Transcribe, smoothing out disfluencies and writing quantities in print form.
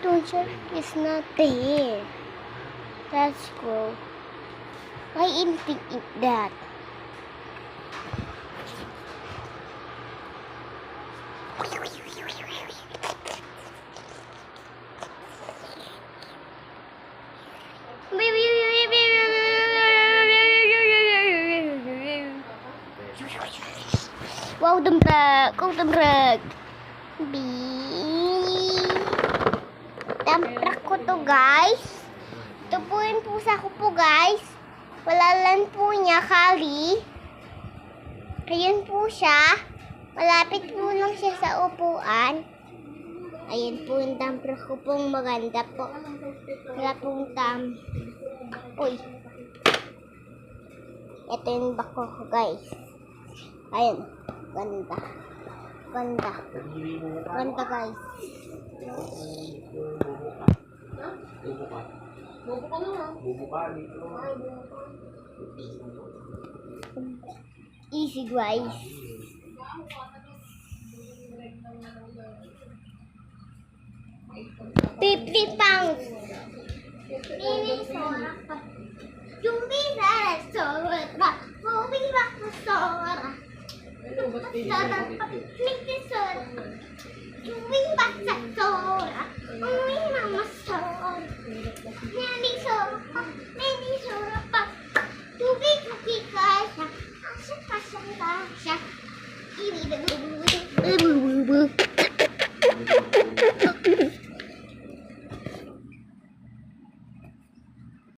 Tuncher is not there. Let's go. Why anything in that? Wow, damrag! Oh, damrag! Damprag ko to, guys. Ito po yung pusa ko po, guys. Walalan po niya, Kali. Ayan po siya. Malapit po lang siya sa upuan. Ayan po yung damprag ko pong maganda po. Wala pong Uy. Ito yung bako ko, guys. Ayan. Ganda. Ganda. Ganda, guys. Bobo ka naman. Bobo ka dito. Easy, guys. 50 pounds. Meaning Sora. Yung bisa Sora. Moving back to Sora. Moving back to Sora. Moving mama Sora.